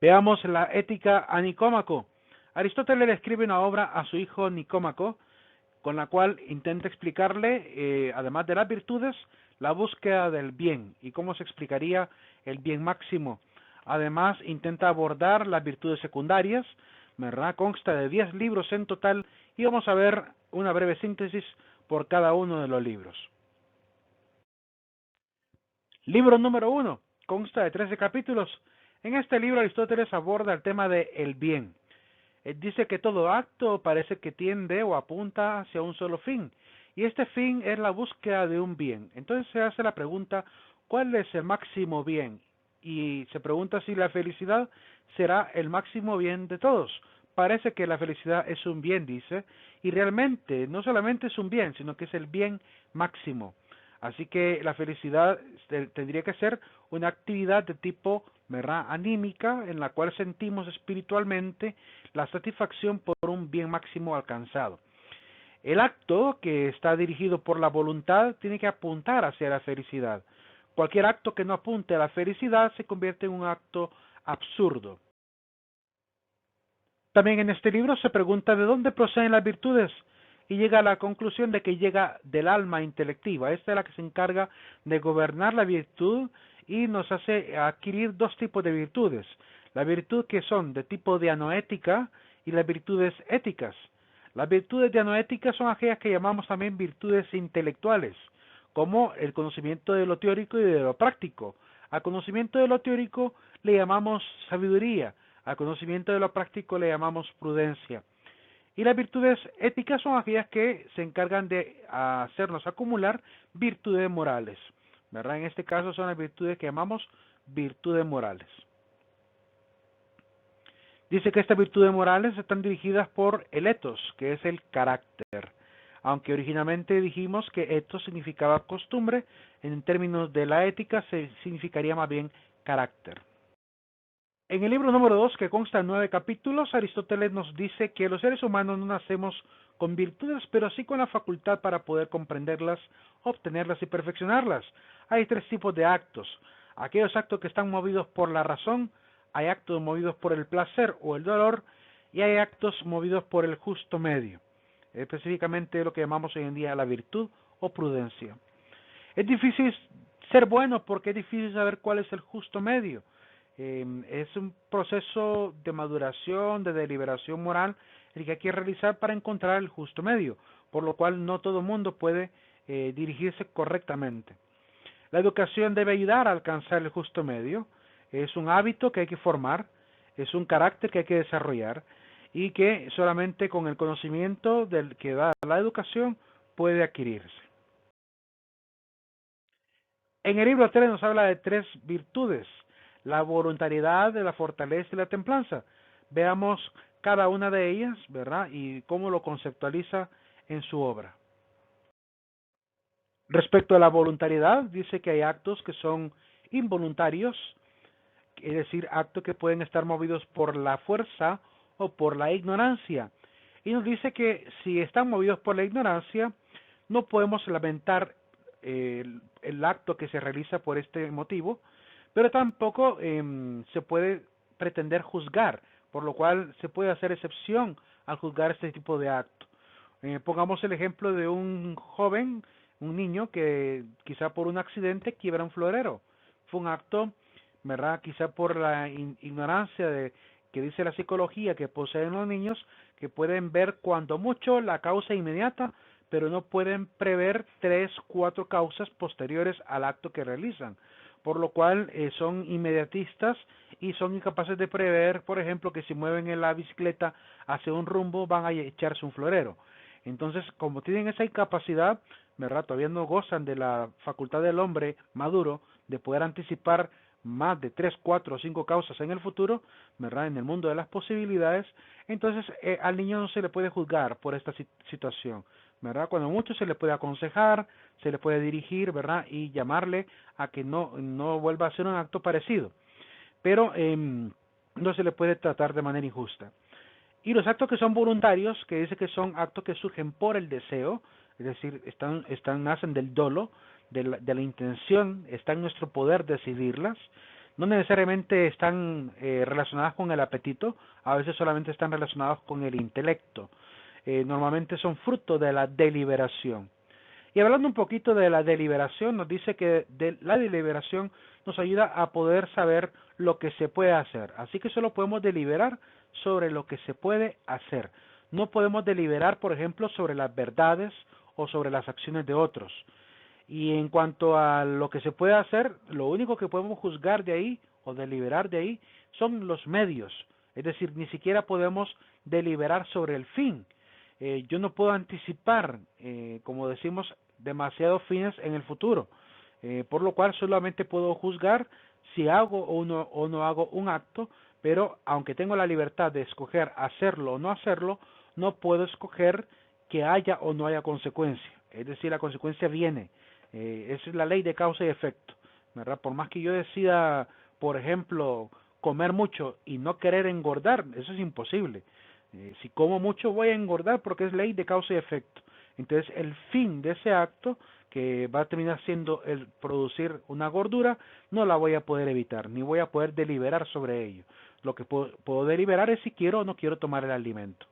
Veamos la Ética a Nicómaco. Aristóteles le escribe una obra a su hijo Nicómaco, con la cual intenta explicarle, además de las virtudes, la búsqueda del bien y cómo se explicaría el bien máximo. Además, intenta abordar las virtudes secundarias, ¿verdad? Consta de 10 libros en total y vamos a ver una breve síntesis por cada uno de los libros. Libro número 1. Consta de 13 capítulos. En este libro Aristóteles aborda el tema de el bien. Él dice que todo acto parece que tiende o apunta hacia un solo fin, y este fin es la búsqueda de un bien. Entonces se hace la pregunta, ¿cuál es el máximo bien? Y se pregunta si la felicidad será el máximo bien de todos. Parece que la felicidad es un bien, dice, y realmente no solamente es un bien, sino que es el bien máximo. Así que la felicidad tendría que ser una actividad de tipo, ¿verdad?, anímica, en la cual sentimos espiritualmente la satisfacción por un bien máximo alcanzado. El acto que está dirigido por la voluntad tiene que apuntar hacia la felicidad. Cualquier acto que no apunte a la felicidad se convierte en un acto absurdo. También en este libro se pregunta de dónde proceden las virtudes y llega a la conclusión de que llega del alma intelectiva. Esta es la que se encarga de gobernar la virtud y nos hace adquirir dos tipos de virtudes. La virtud que son de tipo dianoética y las virtudes éticas. Las virtudes dianoéticas son aquellas que llamamos también virtudes intelectuales, como el conocimiento de lo teórico y de lo práctico. Al conocimiento de lo teórico le llamamos sabiduría, al conocimiento de lo práctico le llamamos prudencia. Y las virtudes éticas son aquellas que se encargan de hacernos acumular virtudes morales, ¿verdad? En este caso son las virtudes que llamamos virtudes morales. Dice que estas virtudes morales están dirigidas por el ethos, que es el carácter. Aunque originalmente dijimos que ethos significaba costumbre, en términos de la ética se significaría más bien carácter. En el libro número 2, que consta de 9 capítulos, Aristóteles nos dice que los seres humanos no nacemos con virtudes, pero sí con la facultad para poder comprenderlas, obtenerlas y perfeccionarlas. Hay tres tipos de actos. Aquellos actos que están movidos por la razón, hay actos movidos por el placer o el dolor, y hay actos movidos por el justo medio. Específicamente lo que llamamos hoy en día la virtud o prudencia. Es difícil ser bueno porque es difícil saber cuál es el justo medio. Es un proceso de maduración, de deliberación moral, el que hay que realizar para encontrar el justo medio, por lo cual no todo el mundo puede dirigirse correctamente. La educación debe ayudar a alcanzar el justo medio, es un hábito que hay que formar, es un carácter que hay que desarrollar y que solamente con el conocimiento del que da la educación puede adquirirse. En el libro 3 nos habla de tres virtudes: la voluntariedad, la fortaleza y la templanza. Veamos cada una de ellas, ¿verdad? Y cómo lo conceptualiza en su obra. Respecto a la voluntariedad, dice que hay actos que son involuntarios, es decir, actos que pueden estar movidos por la fuerza o por la ignorancia. Y nos dice que si están movidos por la ignorancia, no podemos lamentar el acto que se realiza por este motivo, pero tampoco se puede pretender juzgar, por lo cual se puede hacer excepción al juzgar este tipo de acto. Pongamos el ejemplo de un joven, un niño que quizá por un accidente quiebra un florero. Fue un acto, ¿verdad? Quizá por la ignorancia de que dice la psicología que poseen los niños, que pueden ver cuando mucho la causa inmediata, pero no pueden prever 3, 4 causas posteriores al acto que realizan, por lo cual son inmediatistas y son incapaces de prever, por ejemplo, que si mueven en la bicicleta hacia un rumbo van a echarse un florero. Entonces, como tienen esa incapacidad, ¿verdad? Todavía no gozan de la facultad del hombre maduro de poder anticipar más de 3, 4 o 5 causas en el futuro, ¿verdad? En el mundo de las posibilidades, entonces al niño no se le puede juzgar por esta situación, ¿verdad? Cuando mucho se le puede aconsejar, se le puede dirigir, ¿verdad? Y llamarle a que no vuelva a hacer un acto parecido, pero no se le puede tratar de manera injusta. Y los actos que son voluntarios, que dice que son actos que surgen por el deseo, es decir, nacen del dolo, de la intención, está en nuestro poder decidirlas. No necesariamente están relacionadas con el apetito, a veces solamente están relacionadas con el intelecto. Normalmente son fruto de la deliberación. Y hablando un poquito de la deliberación, nos dice que la deliberación nos ayuda a poder saber lo que se puede hacer. Así que solo podemos deliberar sobre lo que se puede hacer. No podemos deliberar, por ejemplo, sobre las verdades o sobre las acciones de otros. Y en cuanto a lo que se puede hacer, lo único que podemos juzgar de ahí o deliberar de ahí son los medios. Es decir, ni siquiera podemos deliberar sobre el fin. Yo no puedo anticipar, como decimos, demasiados fines en el futuro, por lo cual solamente puedo juzgar si hago o no hago un acto, pero aunque tengo la libertad de escoger hacerlo o no hacerlo, no puedo escoger que haya o no haya consecuencia. Es decir, la consecuencia viene. Esa es la ley de causa y efecto, ¿verdad? Por más que yo decida, por ejemplo, comer mucho y no querer engordar, eso es imposible. Si como mucho voy a engordar porque es ley de causa y efecto. Entonces el fin de ese acto, que va a terminar siendo el producir una gordura, no la voy a poder evitar, ni voy a poder deliberar sobre ello. Lo que puedo deliberar es si quiero o no quiero tomar el alimento.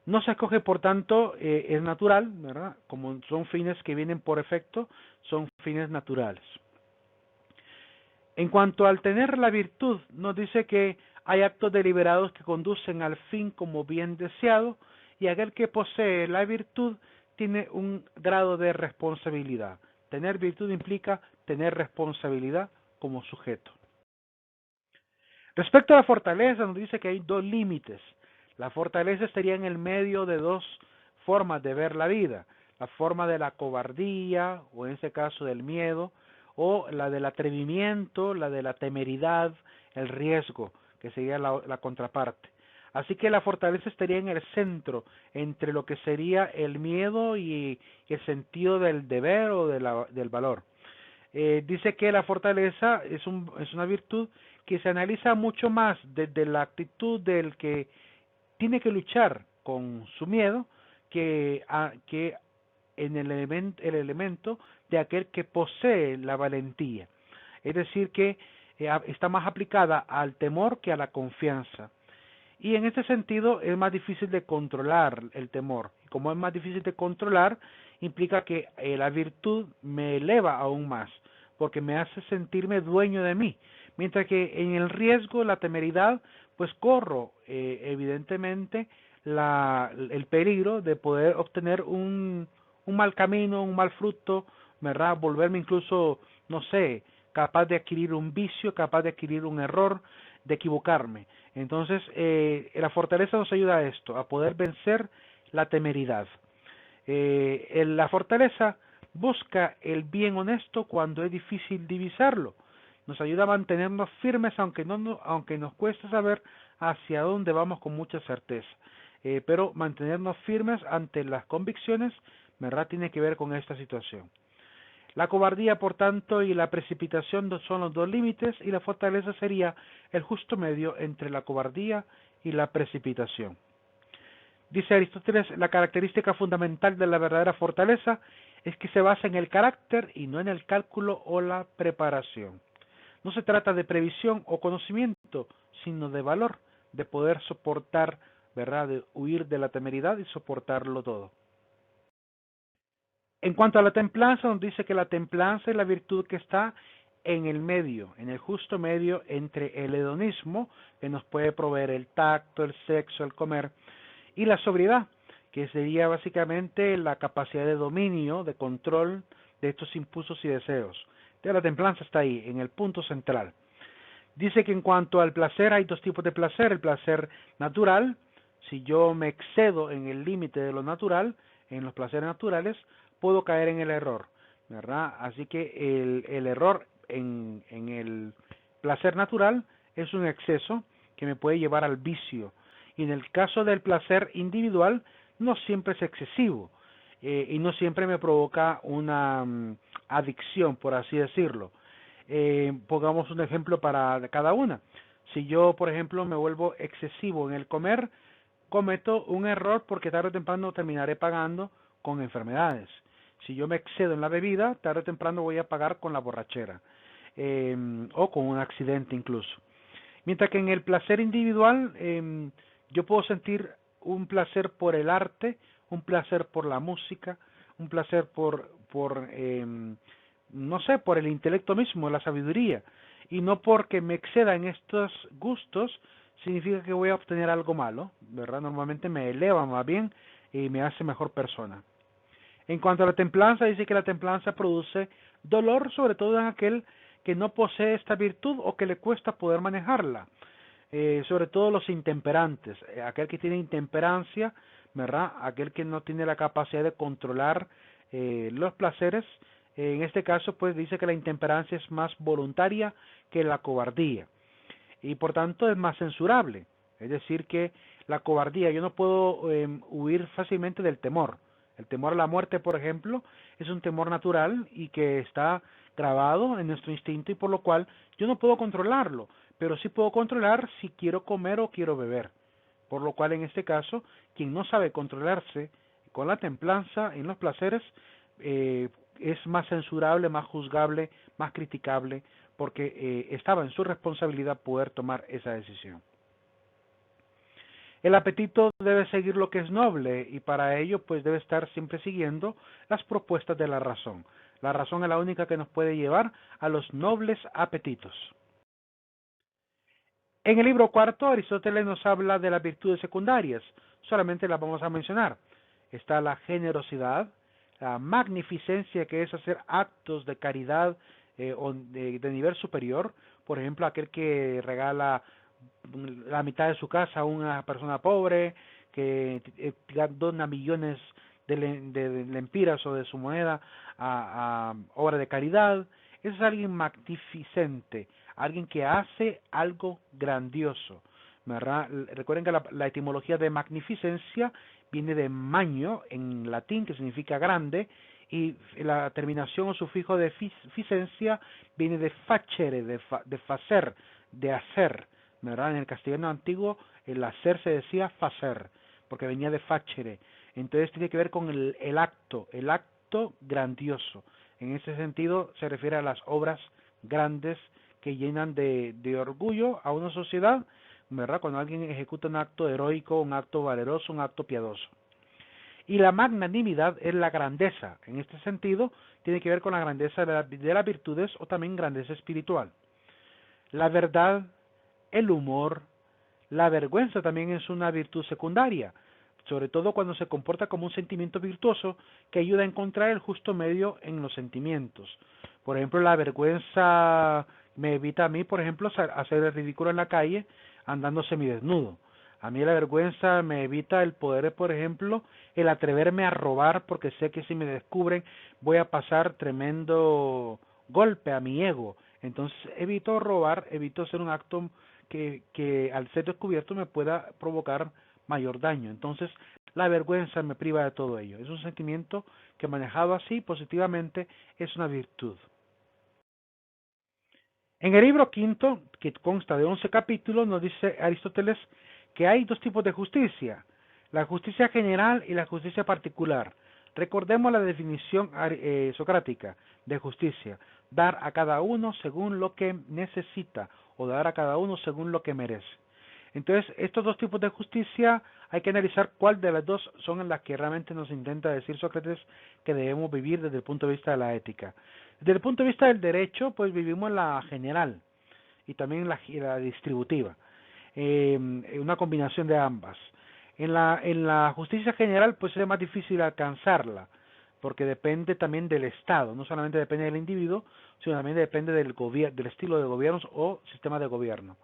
No se escoge, por tanto, es natural, ¿verdad? Como son fines que vienen por efecto, son fines naturales. En cuanto al tener la virtud, nos dice que hay actos deliberados que conducen al fin como bien deseado, y aquel que posee la virtud tiene un grado de responsabilidad. Tener virtud implica tener responsabilidad como sujeto. Respecto a la fortaleza, nos dice que hay dos límites. La fortaleza estaría en el medio de dos formas de ver la vida: la forma de la cobardía, o en ese caso del miedo, o la del atrevimiento, la de la temeridad, el riesgo, que sería la contraparte. Así que la fortaleza estaría en el centro, entre lo que sería el miedo y el sentido del deber o del valor. Dice que la fortaleza es una virtud que se analiza mucho más desde la actitud del que tiene que luchar con su miedo que en el elemento de aquel que posee la valentía. Es decir, que está más aplicada al temor que a la confianza. Y en este sentido es más difícil de controlar el temor. Como es más difícil de controlar, implica que la virtud me eleva aún más, porque me hace sentirme dueño de mí. Mientras que en el riesgo, la temeridad, pues corro evidentemente el peligro de poder obtener un mal camino, un mal fruto, ¿verdad? Volverme incluso, no sé, capaz de adquirir un vicio, capaz de adquirir un error, de equivocarme. Entonces, la fortaleza nos ayuda a esto, a poder vencer la temeridad. La fortaleza busca el bien honesto cuando es difícil divisarlo. Nos ayuda a mantenernos firmes aunque nos cueste saber hacia dónde vamos con mucha certeza. Pero mantenernos firmes ante las convicciones, ¿verdad? Tiene que ver con esta situación. La cobardía, por tanto, y la precipitación son los dos límites, y la fortaleza sería el justo medio entre la cobardía y la precipitación. Dice Aristóteles, la característica fundamental de la verdadera fortaleza es que se basa en el carácter y no en el cálculo o la preparación. No se trata de previsión o conocimiento, sino de valor, de poder soportar, ¿verdad?, de huir de la temeridad y soportarlo todo. En cuanto a la templanza, nos dice que la templanza es la virtud que está en el medio, en el justo medio entre el hedonismo, que nos puede proveer el tacto, el sexo, el comer, y la sobriedad, que sería básicamente la capacidad de dominio, de control de estos impulsos y deseos. Entonces la templanza está ahí, en el punto central. Dice que en cuanto al placer, hay dos tipos de placer: el placer natural, si yo me excedo en el límite de lo natural, en los placeres naturales, puedo caer en el error, ¿verdad? Así que el error en el placer natural es un exceso que me puede llevar al vicio. Y en el caso del placer individual, no siempre es excesivo, y no siempre me provoca una adicción, por así decirlo. Pongamos un ejemplo para cada una. Si yo, por ejemplo, me vuelvo excesivo en el comer, cometo un error porque tarde o temprano terminaré pagando con enfermedades. Si yo me excedo en la bebida, tarde o temprano voy a pagar con la borrachera. o con un accidente incluso. Mientras que en el placer individual yo puedo sentir un placer por el arte, un placer por la música, un placer no sé, por el intelecto mismo, la sabiduría. Y no porque me exceda en estos gustos significa que voy a obtener algo malo, ¿verdad? Normalmente me eleva más bien y me hace mejor persona. En cuanto a la templanza, dice que la templanza produce dolor, sobre todo en aquel que no posee esta virtud o que le cuesta poder manejarla. Sobre todo los intemperantes, aquel que tiene intemperancia, ¿verdad? Aquel que no tiene la capacidad de controlar los placeres. En este caso, pues dice que la intemperancia es más voluntaria que la cobardía y por tanto es más censurable. Es decir, que la cobardía, yo no puedo huir fácilmente del temor. El temor a la muerte, por ejemplo, es un temor natural y que está grabado en nuestro instinto y por lo cual yo no puedo controlarlo, pero sí puedo controlar si quiero comer o quiero beber. Por lo cual, en este caso, quien no sabe controlarse con la templanza en los placeres eh, es más censurable, más juzgable, más criticable, porque estaba en su responsabilidad poder tomar esa decisión. El apetito debe seguir lo que es noble y para ello pues debe estar siempre siguiendo las propuestas de la razón. La razón es la única que nos puede llevar a los nobles apetitos. En el libro cuarto, Aristóteles nos habla de las virtudes secundarias, solamente las vamos a mencionar. Está la generosidad, la magnificencia, que es hacer actos de caridad de nivel superior, por ejemplo, aquel que regala la mitad de su casa a una persona pobre, que dona millones de lempiras o de su moneda a obra de caridad. Ese es alguien magnificente, alguien que hace algo grandioso, ¿verdad? Recuerden que la etimología de magnificencia viene de magno en latín, que significa grande, y la terminación o sufijo de ficencia viene de facere, de facer, de hacer, ¿verdad? En el castellano antiguo el hacer se decía facer, porque venía de facere. Entonces tiene que ver con el acto grandioso. En ese sentido se refiere a las obras grandes que llenan de orgullo a una sociedad, ¿verdad? Cuando alguien ejecuta un acto heroico, un acto valeroso, un acto piadoso. Y la magnanimidad es la grandeza. En este sentido, tiene que ver con la grandeza de las virtudes o también grandeza espiritual. La verdad, el humor, la vergüenza también es una virtud secundaria, sobre todo cuando se comporta como un sentimiento virtuoso que ayuda a encontrar el justo medio en los sentimientos. Por ejemplo, la vergüenza me evita a mí, por ejemplo, hacer el ridículo en la calle andando semidesnudo. A mí la vergüenza me evita el poder, por ejemplo, el atreverme a robar porque sé que si me descubren voy a pasar tremendo golpe a mi ego. Entonces evito robar, evito hacer un acto que al ser descubierto me pueda provocar mayor daño. Entonces la vergüenza me priva de todo ello. Es un sentimiento que manejado así positivamente es una virtud. En el libro quinto, que consta de 11 capítulos, nos dice Aristóteles que hay dos tipos de justicia, la justicia general y la justicia particular. Recordemos la definición socrática de justicia, dar a cada uno según lo que necesita o dar a cada uno según lo que merece. Entonces, estos dos tipos de justicia hay que analizar cuál de las dos son las que realmente nos intenta decir Sócrates que debemos vivir desde el punto de vista de la ética. Desde el punto de vista del derecho, pues vivimos la general y también la distributiva, una combinación de ambas. En la justicia general, pues es más difícil alcanzarla, porque depende también del Estado, no solamente depende del individuo, sino también depende del estilo de gobiernos o sistema de gobierno.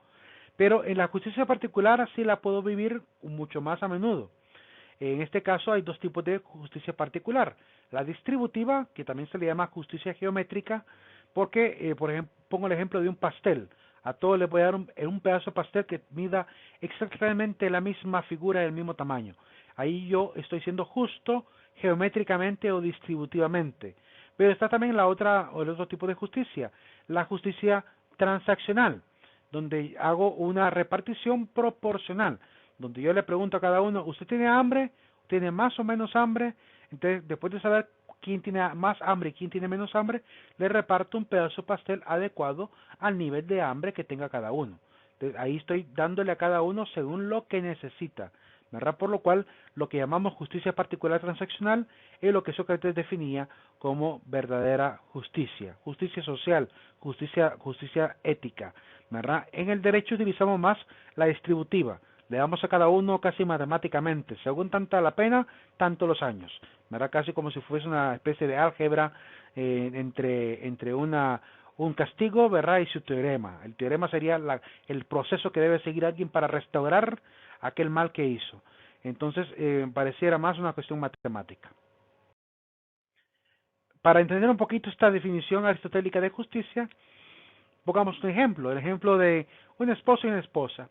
Pero en la justicia particular así la puedo vivir mucho más a menudo. En este caso hay dos tipos de justicia particular. La distributiva, que también se le llama justicia geométrica, porque, por ejemplo, pongo el ejemplo de un pastel. A todos les voy a dar un pedazo de pastel que mida exactamente la misma figura y el mismo tamaño. Ahí yo estoy siendo justo geométricamente o distributivamente. Pero está también el otro tipo de justicia, la justicia transaccional, donde hago una repartición proporcional, donde yo le pregunto a cada uno, ¿usted tiene hambre? ¿Tiene más o menos hambre? Entonces, después de saber quien tiene más hambre y quien tiene menos hambre, le reparto un pedazo de pastel adecuado al nivel de hambre que tenga cada uno. Entonces, ahí estoy dándole a cada uno según lo que necesita, ¿verdad? Por lo cual, lo que llamamos justicia particular transaccional es lo que Sócrates definía como verdadera justicia, justicia social, justicia ética, ¿verdad? En el derecho utilizamos más la distributiva, le damos a cada uno casi matemáticamente, según tanta la pena, tanto los años, ¿verdad? Casi como si fuese una especie de álgebra entre un castigo, ¿verdad? Y su teorema. El teorema sería el proceso que debe seguir alguien para restaurar aquel mal que hizo. Entonces, pareciera más una cuestión matemática. Para entender un poquito esta definición aristotélica de justicia, pongamos un ejemplo, el ejemplo de un esposo y una esposa.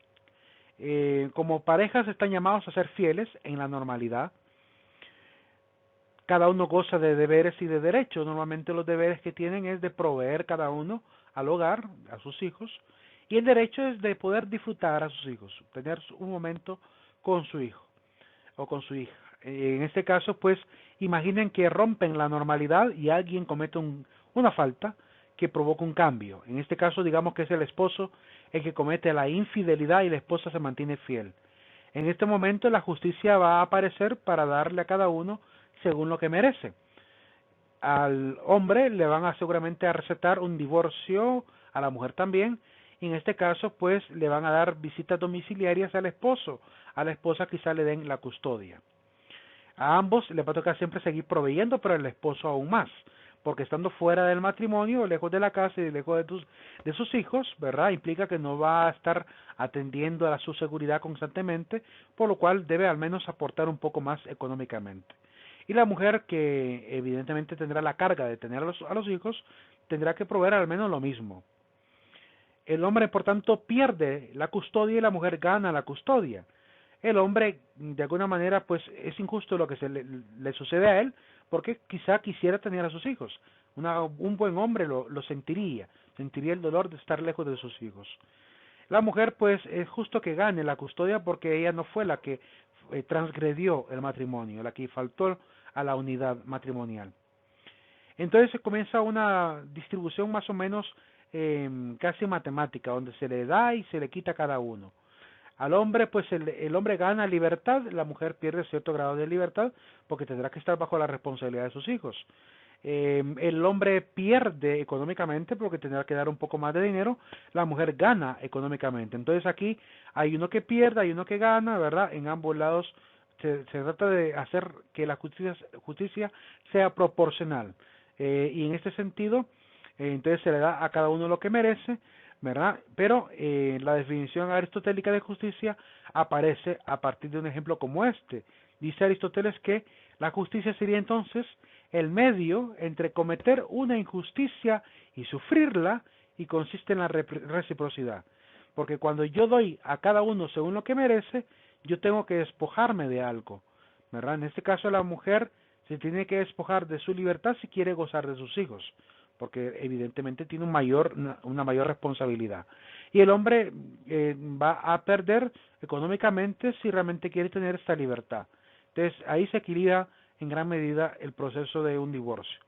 Como parejas están llamados a ser fieles en la normalidad. Cada uno goza de deberes y de derechos. Normalmente los deberes que tienen es de proveer cada uno al hogar, a sus hijos, y el derecho es de poder disfrutar a sus hijos, tener un momento con su hijo o con su hija. En este caso, pues, imaginen que rompen la normalidad y alguien comete una falta que provoca un cambio. En este caso, digamos que es el esposo el que comete la infidelidad y la esposa se mantiene fiel. En este momento la justicia va a aparecer para darle a cada uno según lo que merece. Al hombre le van a seguramente a recetar un divorcio, a la mujer también, y en este caso pues le van a dar visitas domiciliarias al esposo, a la esposa quizá le den la custodia. A ambos les va a tocar siempre seguir proveyendo, pero al esposo aún más, porque estando fuera del matrimonio, lejos de la casa y lejos de sus hijos, ¿verdad? Implica que no va a estar atendiendo a su seguridad constantemente, por lo cual debe al menos aportar un poco más económicamente. Y la mujer, que evidentemente tendrá la carga de tener a los hijos, tendrá que proveer al menos lo mismo. El hombre, por tanto, pierde la custodia y la mujer gana la custodia. El hombre, de alguna manera, pues es injusto lo que le sucede a él, porque quizá quisiera tener a sus hijos. Un buen hombre lo sentiría el dolor de estar lejos de sus hijos. La mujer, pues, es justo que gane la custodia porque ella no fue la que transgredió el matrimonio, la que faltó a la unidad matrimonial. Entonces se comienza una distribución más o menos casi matemática, donde se le da y se le quita a cada uno. Al hombre, pues el hombre gana libertad, la mujer pierde cierto grado de libertad porque tendrá que estar bajo la responsabilidad de sus hijos. El hombre pierde económicamente porque tendrá que dar un poco más de dinero, la mujer gana económicamente. Entonces aquí hay uno que pierde, hay uno que gana, ¿verdad? En ambos lados se trata de hacer que la justicia sea proporcional. Y en este sentido, entonces se le da a cada uno lo que merece, ¿verdad? Pero la definición aristotélica de justicia aparece a partir de un ejemplo como este. Dice Aristóteles que la justicia sería entonces el medio entre cometer una injusticia y sufrirla, y consiste en la reciprocidad. Porque cuando yo doy a cada uno según lo que merece, yo tengo que despojarme de algo, ¿verdad? En este caso la mujer se tiene que despojar de su libertad si quiere gozar de sus hijos, porque evidentemente tiene una mayor responsabilidad. Y el hombre va a perder económicamente si realmente quiere tener esta libertad. Entonces ahí se equilibra en gran medida el proceso de un divorcio.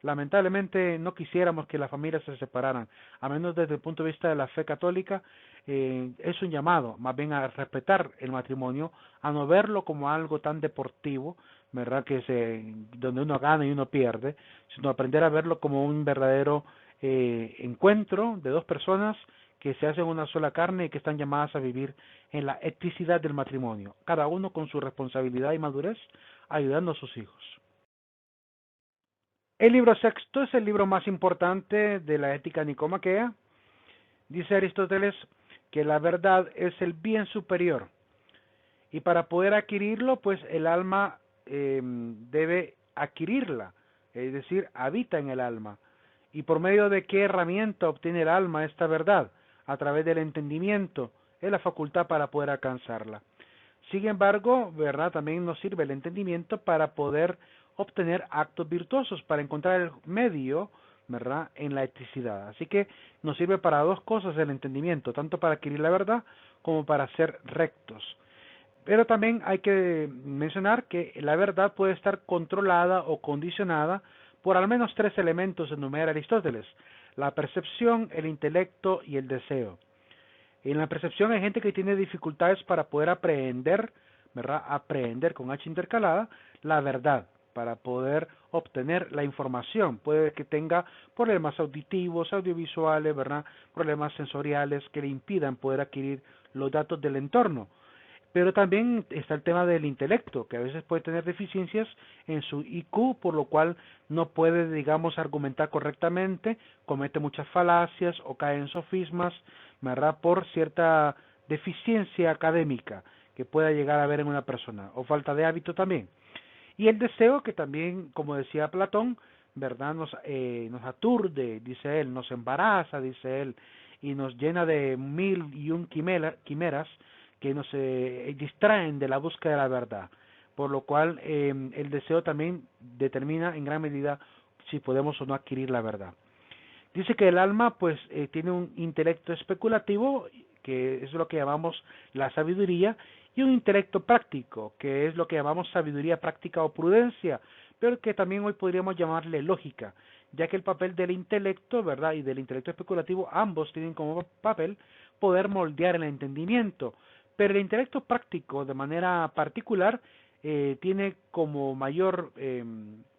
Lamentablemente no quisiéramos que las familias se separaran, a menos desde el punto de vista de la fe católica. Es un llamado más bien a respetar el matrimonio, a no verlo como algo tan deportivo, ¿verdad? Donde uno gana y uno pierde, sino aprender a verlo como un verdadero encuentro de dos personas que se hacen una sola carne y que están llamadas a vivir en la eticidad del matrimonio, cada uno con su responsabilidad y madurez, ayudando a sus hijos. El libro sexto es el libro más importante de la ética nicomaquea. Dice Aristóteles que la verdad es el bien superior, y para poder adquirirlo, pues el alma debe adquirirla, es decir, habita en el alma. ¿Y por medio de qué herramienta obtiene el alma esta verdad? A través del entendimiento, es la facultad para poder alcanzarla. Sin embargo, ¿verdad? También nos sirve el entendimiento para poder obtener actos virtuosos, para encontrar el medio, ¿verdad?, en la eticidad. Así que nos sirve para dos cosas el entendimiento, tanto para adquirir la verdad como para ser rectos. Pero también hay que mencionar que la verdad puede estar controlada o condicionada por al menos tres elementos, enumera Aristóteles: la percepción, el intelecto y el deseo. En la percepción hay gente que tiene dificultades para poder aprehender, ¿verdad? Aprehender con H intercalada la verdad, para poder obtener la información. Puede que tenga problemas auditivos, audiovisuales, ¿verdad? Problemas sensoriales que le impidan poder adquirir los datos del entorno. Pero también está el tema del intelecto, que a veces puede tener deficiencias en su IQ, por lo cual no puede, digamos, argumentar correctamente, comete muchas falacias o cae en sofismas, ¿verdad? Por cierta deficiencia académica que pueda llegar a haber en una persona, o falta de hábito también. Y el deseo, que también, como decía Platón, ¿verdad? Nos aturde, dice él, nos embaraza, dice él, y nos llena de mil y un quimeras que nos distraen de la búsqueda de la verdad. Por lo cual, el deseo también determina en gran medida si podemos o no adquirir la verdad. Dice que el alma pues tiene un intelecto especulativo, que es lo que llamamos la sabiduría, y un intelecto práctico, que es lo que llamamos sabiduría práctica o prudencia, pero que también hoy podríamos llamarle lógica, ya que el papel del intelecto, ¿verdad? Y del intelecto especulativo, ambos tienen como papel poder moldear el entendimiento, pero el intelecto práctico, de manera particular, tiene como mayor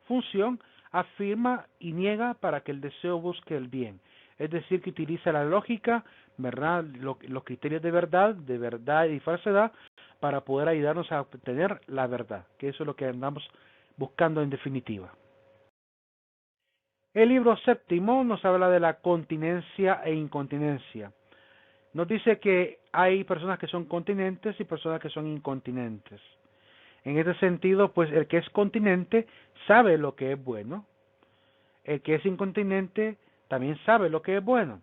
función, afirma y niega para que el deseo busque el bien. Es decir, que utiliza la lógica, ¿verdad? Los criterios de verdad y falsedad, para poder ayudarnos a obtener la verdad, que eso es lo que andamos buscando en definitiva. El libro séptimo nos habla de la continencia e incontinencia. Nos dice que hay personas que son continentes y personas que son incontinentes. En este sentido, pues el que es continente sabe lo que es bueno. El que es incontinente también sabe lo que es bueno.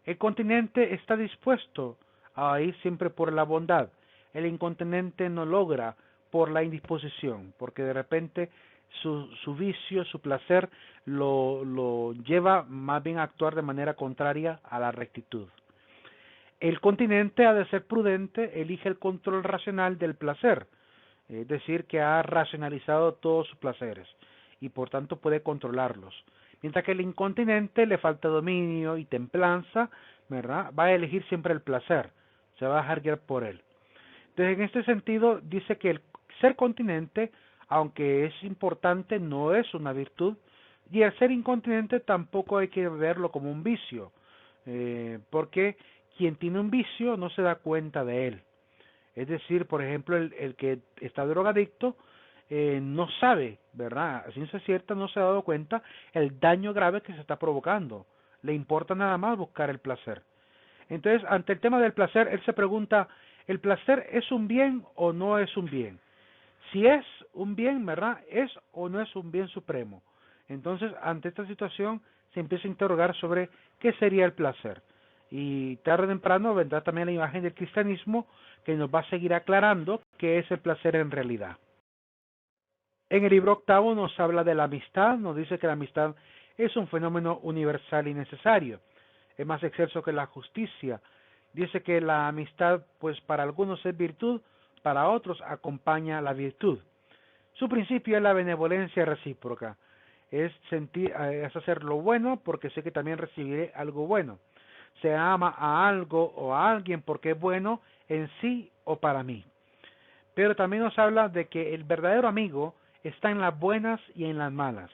El continente está dispuesto a ir siempre por la bondad. El incontinente no logra por la indisposición, porque de repente su vicio, su placer, lo lleva más bien a actuar de manera contraria a la rectitud. El continente ha de ser prudente, elige el control racional del placer, es decir, que ha racionalizado todos sus placeres y por tanto puede controlarlos. Mientras que el incontinente le falta dominio y templanza, ¿verdad? Va a elegir siempre el placer, se va a dejar guiar por él. Entonces, en este sentido, dice que el ser continente, aunque es importante, no es una virtud, y el ser incontinente tampoco hay que verlo como un vicio, porque quien tiene un vicio no se da cuenta de él. Es decir, por ejemplo, el que está drogadicto no sabe, ¿verdad? A ciencia cierta no se ha dado cuenta el daño grave que se está provocando. Le importa nada más buscar el placer. Entonces, ante el tema del placer, él se pregunta, ¿el placer es un bien o no es un bien? Si es un bien, ¿verdad? ¿Es o no es un bien supremo? Entonces, ante esta situación, se empieza a interrogar sobre qué sería el placer. Y tarde o temprano vendrá también la imagen del cristianismo que nos va a seguir aclarando qué es el placer en realidad. En el libro octavo nos habla de la amistad, nos dice que la amistad es un fenómeno universal y necesario. Es más excelso que la justicia. Dice que la amistad, pues para algunos es virtud, para otros acompaña la virtud. Su principio es la benevolencia recíproca. Es hacer lo bueno porque sé que también recibiré algo bueno. Se ama a algo o a alguien porque es bueno en sí o para mí. Pero también nos habla de que el verdadero amigo está en las buenas y en las malas.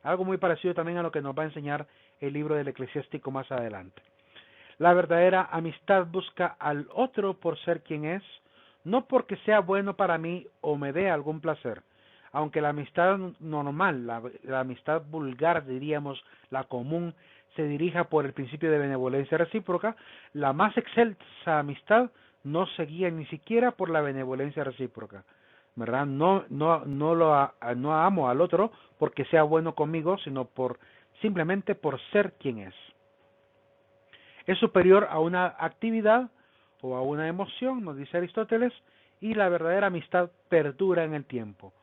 Algo muy parecido también a lo que nos va a enseñar el libro del Eclesiástico más adelante. La verdadera amistad busca al otro por ser quien es, no porque sea bueno para mí o me dé algún placer. Aunque la amistad normal, la amistad vulgar, diríamos, la común, se dirija por el principio de benevolencia recíproca, la más excelsa amistad no se guía ni siquiera por la benevolencia recíproca, ¿verdad? No amo al otro porque sea bueno conmigo, sino simplemente por ser quien es. Es superior a una actividad o a una emoción, nos dice Aristóteles, y la verdadera amistad perdura en el tiempo.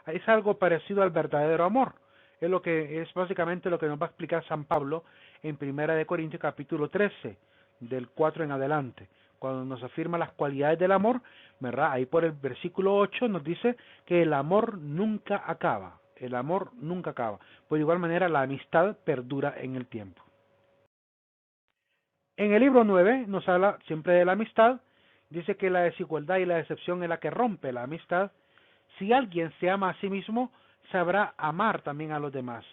Es algo parecido al verdadero amor. Es básicamente lo que nos va a explicar San Pablo en 1 Corintios capítulo 13, del 4 en adelante, cuando nos afirma las cualidades del amor, ¿verdad? Ahí por el versículo 8 nos dice que el amor nunca acaba. El amor nunca acaba. Por igual manera, la amistad perdura en el tiempo. En el libro 9 nos habla siempre de la amistad. Dice que la desigualdad y la decepción es la que rompe la amistad. Si alguien se ama a sí mismo, sabrá amar también a los demás.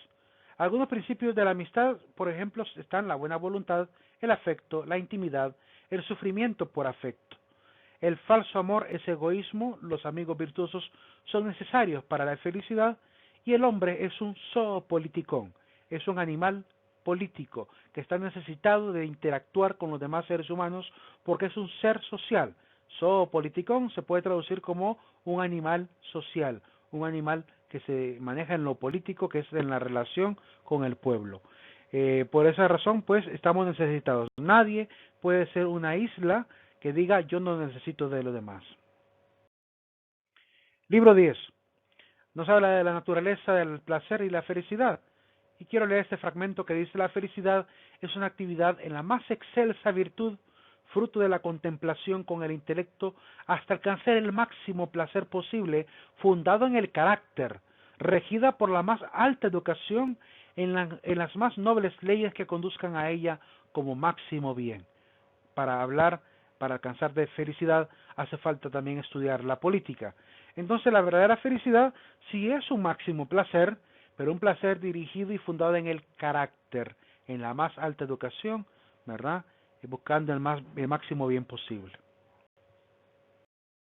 Algunos principios de la amistad, por ejemplo, están la buena voluntad, el afecto, la intimidad, el sufrimiento por afecto. El falso amor es egoísmo, los amigos virtuosos son necesarios para la felicidad y el hombre es un zoopoliticón, es un animal político que está necesitado de interactuar con los demás seres humanos porque es un ser social. Zoopoliticón se puede traducir como un animal social, un animal que se maneja en lo político, que es en la relación con el pueblo. Por esa razón, pues, estamos necesitados. Nadie puede ser una isla que diga yo no necesito de lo demás. Libro 10. Nos habla de la naturaleza del placer y la felicidad. Y quiero leer este fragmento que dice: la felicidad es una actividad en la más excelsa virtud, fruto de la contemplación con el intelecto, hasta alcanzar el máximo placer posible, fundado en el carácter, regida por la más alta educación, en las más nobles leyes que conduzcan a ella como máximo bien. Para alcanzar de felicidad, hace falta también estudiar la política. Entonces, la verdadera felicidad sí es un máximo placer, pero un placer dirigido y fundado en el carácter, en la más alta educación, ¿verdad? Y buscando el máximo bien posible.